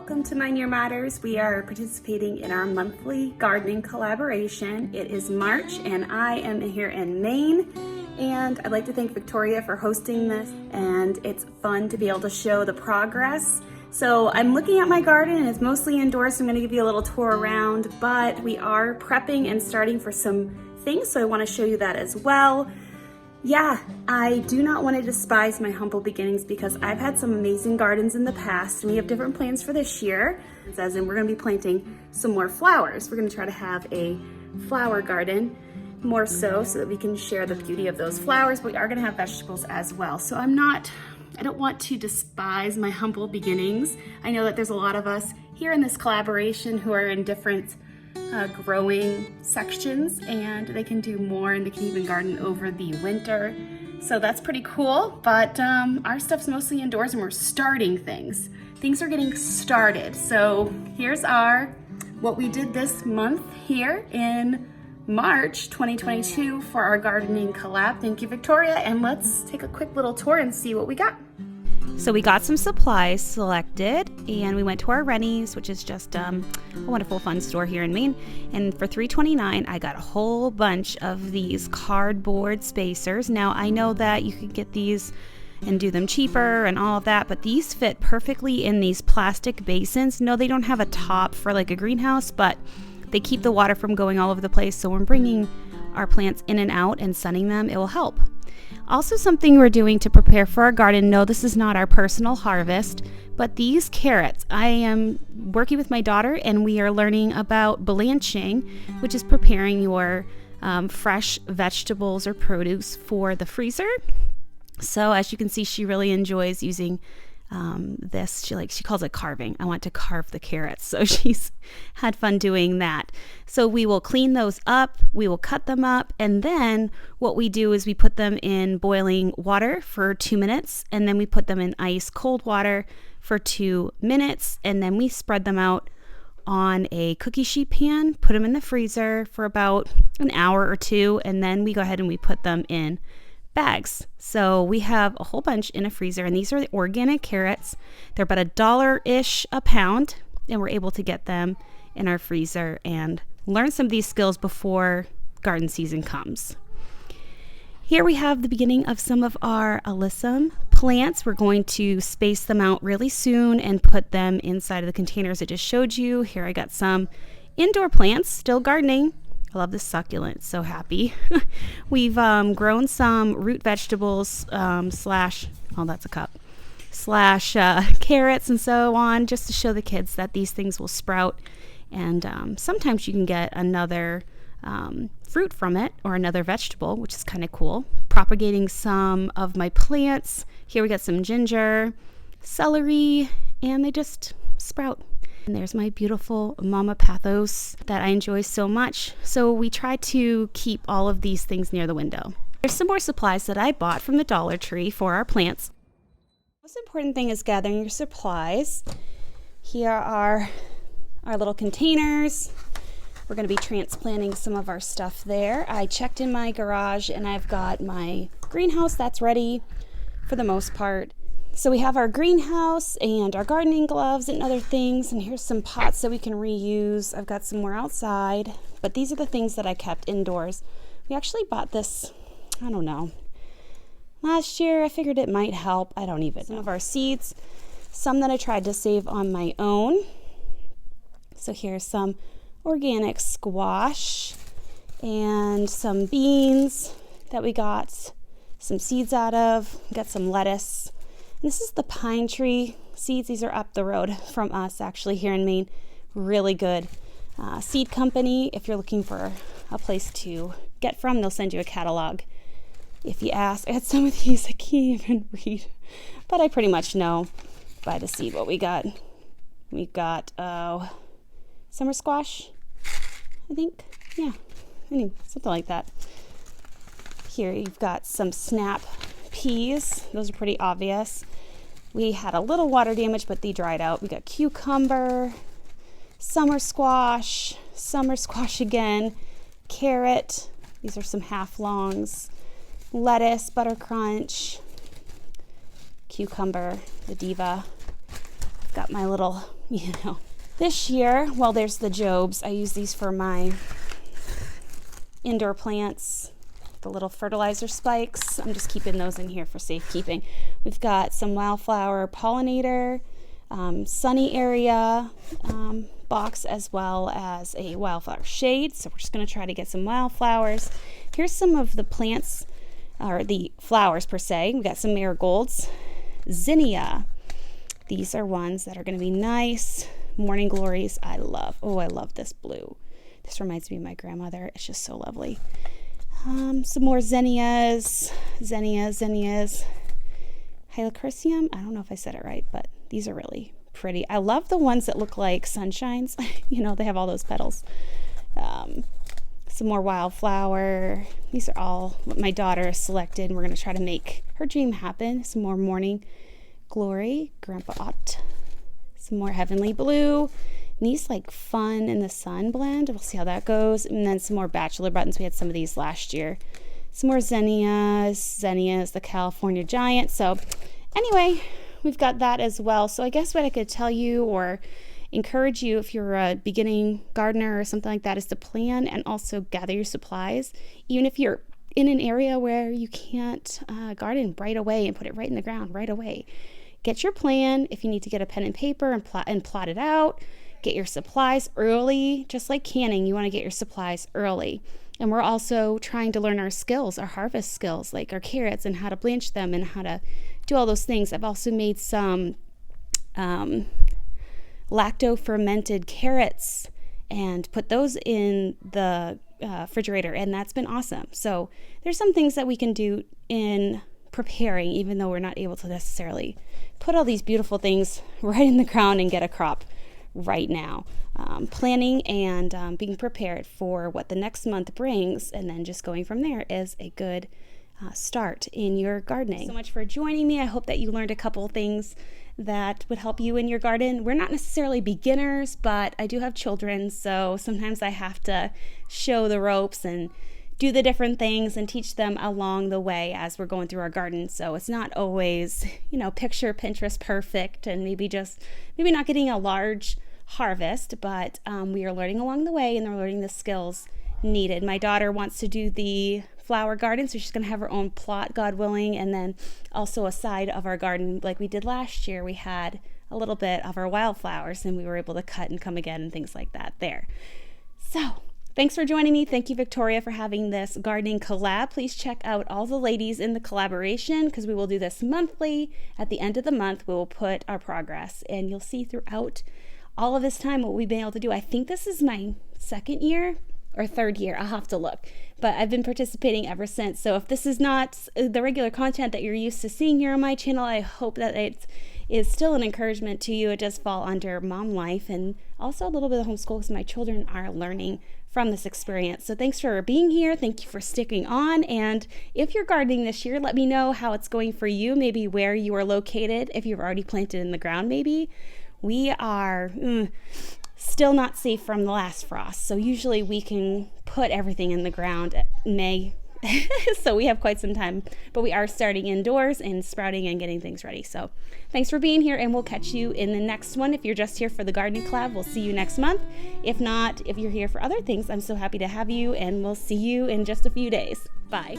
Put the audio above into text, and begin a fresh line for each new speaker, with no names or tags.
Welcome to Mind Your Matters. We are participating in our monthly gardening collaboration. It is March and I am here in Maine, and I'd like to thank Victoria for hosting this, and it's fun to be able to show the progress. So I'm looking at my garden and it's mostly indoors, so I'm going to give you a little tour around, but we are prepping and starting for some things, so I want to show you that as well. Yeah, I do not want to despise my humble beginnings because I've had some amazing gardens in the past, and we have different plans for this year. As in, we're going to be planting some more flowers. We're going to try to have a flower garden more so that we can share the beauty of those flowers, but we are going to have vegetables as well. So I don't want to despise my humble beginnings. I know that there's a lot of us here in this collaboration who are in different growing sections, and they can do more, and they can even garden over the winter. So that's pretty cool, but our stuff's mostly indoors and we're starting things. Things are getting started. So here's what we did this month here in March 2022 for our gardening collab. Thank you, Victoria, and let's take a quick little tour and see what we got.
So we got some supplies selected, and we went to our Pennies, which is just a wonderful fun store here in Maine. And for $3.29, I got a whole bunch of these cardboard spacers. Now I know that you could get these and do them cheaper and all of that, but these fit perfectly in these plastic basins. No, they don't have a top for like a greenhouse, but they keep the water from going all over the place. So when bringing our plants in and out and sunning them, it will help. Also, something we're doing to prepare for our garden. No, this is not our personal harvest, but these carrots, I am working with my daughter and we are learning about blanching, which is preparing your fresh vegetables or produce for the freezer. So as you can see, she really enjoys using this. She calls it carving. I want to carve the carrots. So she's had fun doing that. So we will clean those up, we will cut them up, and then what we do is we put them in boiling water for 2 minutes, and then we put them in ice cold water for 2 minutes, and then we spread them out on a cookie sheet pan, put them in the freezer for about an hour or two, and then we go ahead and we put them in bags. So we have a whole bunch in a freezer, and these are the organic carrots. They're about $1-ish a pound, and we're able to get them in our freezer and learn some of these skills before garden season comes. Here we have the beginning of some of our alyssum plants. We're going to space them out really soon and put them inside of the containers I just showed you. Here I got some indoor plants, still gardening. I love this succulent, so happy. We've grown some root vegetables slash carrots and so on, just to show the kids that these things will sprout, and sometimes you can get another fruit from it or another vegetable, which is kind of cool. Propagating some of my plants. Here we got some ginger, celery, and they just sprout. And there's my beautiful Mama Pathos that I enjoy so much. So we try to keep all of these things near the window. There's some more supplies that I bought from the Dollar Tree for our plants. The most important thing is gathering your supplies. Here are our little containers. We're going to be transplanting some of our stuff there. I checked in my garage and I've got my greenhouse that's ready for the most part. So we have our greenhouse and our gardening gloves and other things, and here's some pots that we can reuse. I've got some more outside, but these are the things that I kept indoors. We actually bought this, I don't know, last year. I figured it might help. I don't even know. Some of our seeds, some that I tried to save on my own. So here's some organic squash and some beans that we got some seeds out of. We got some lettuce. This is the pine tree seeds. These are up the road from us, actually, here in Maine. Really good seed company. If you're looking for a place to get from, they'll send you a catalog if you ask. I had some of these I can't even read, but I pretty much know by the seed what we got. We got summer squash, I think. Yeah, anyway, something like that. Here you've got some snap peas. Those are pretty obvious. We had a little water damage, but they dried out. We got cucumber, summer squash again, carrot. These are some half longs, lettuce, butter crunch, cucumber, the diva. Got my little This year, well, there's the Jobs. I use these for my indoor plants, the little fertilizer spikes. I'm just keeping those in here for safekeeping. We've got some wildflower pollinator, sunny area box, as well as a wildflower shade. So we're just going to try to get some wildflowers. Here's some of the plants, or the flowers per se. We've got some marigolds, zinnia. These are ones that are going to be nice. Morning glories, I love. Oh, I love this blue. This reminds me of my grandmother. It's just so lovely. Some more zinnias. Hylocrisium. I don't know if I said it right, but these are really pretty. I love the ones that look like sunshines. They have all those petals. Some more wildflower. These are all what my daughter selected. We're going to try to make her dream happen. Some more morning glory. Grandpa Ott. Some more heavenly blue. And these like fun in the sun blend. We'll see how that goes. And then some more bachelor buttons. We had some of these last year. Some more zinnias. Zinnias, the California giant. So anyway, we've got that as well. So I guess what I could tell you or encourage you if you're a beginning gardener or something like that is to plan and also gather your supplies. Even if you're in an area where you can't garden right away and put it right in the ground right away. Get your plan. If you need to get a pen and paper and plot it out, get your supplies early. Just like canning, you want to get your supplies early. And we're also trying to learn our skills, our harvest skills, like our carrots and how to blanch them and how to do all those things. I've also made some lacto-fermented carrots and put those in the refrigerator, and that's been awesome. So there's some things that we can do in preparing, even though we're not able to necessarily put all these beautiful things right in the ground and get a crop right now. Planning and being prepared for what the next month brings, and then just going from there is a good start in your gardening. Thanks so much for joining me. I hope that you learned a couple things that would help you in your garden. We're not necessarily beginners, but I do have children, so sometimes I have to show the ropes and do the different things and teach them along the way as we're going through our garden. So it's not always, picture Pinterest perfect and maybe not getting a large harvest, but we are learning along the way and they're learning the skills needed. My daughter wants to do the flower garden, so she's going to have her own plot, God willing, and then also a side of our garden like we did last year. We had a little bit of our wildflowers and we were able to cut and come again and things like that there. So thanks for joining me. Thank you, Victoria, for having this gardening collab. Please check out all the ladies in the collaboration because we will do this monthly. At the end of the month, we will put our progress, and you'll see throughout all of this time what we've been able to do. I think this is my second year or third year. I'll have to look. But I've been participating ever since. So if this is not the regular content that you're used to seeing here on my channel, I hope that it is still an encouragement to you. It does fall under mom life and also a little bit of homeschool because my children are learning from this experience. So thanks for being here. Thank you for sticking on. And if you're gardening this year, let me know how it's going for you, maybe where you are located, if you've already planted in the ground maybe. We are still not safe from the last frost. So usually we can put everything in the ground at May. So we have quite some time, but we are starting indoors and sprouting and getting things ready. So thanks for being here, and we'll catch you in the next one. If you're just here for the gardening collab, we'll see you next month. If not, if you're here for other things, I'm so happy to have you, and we'll see you in just a few days. Bye.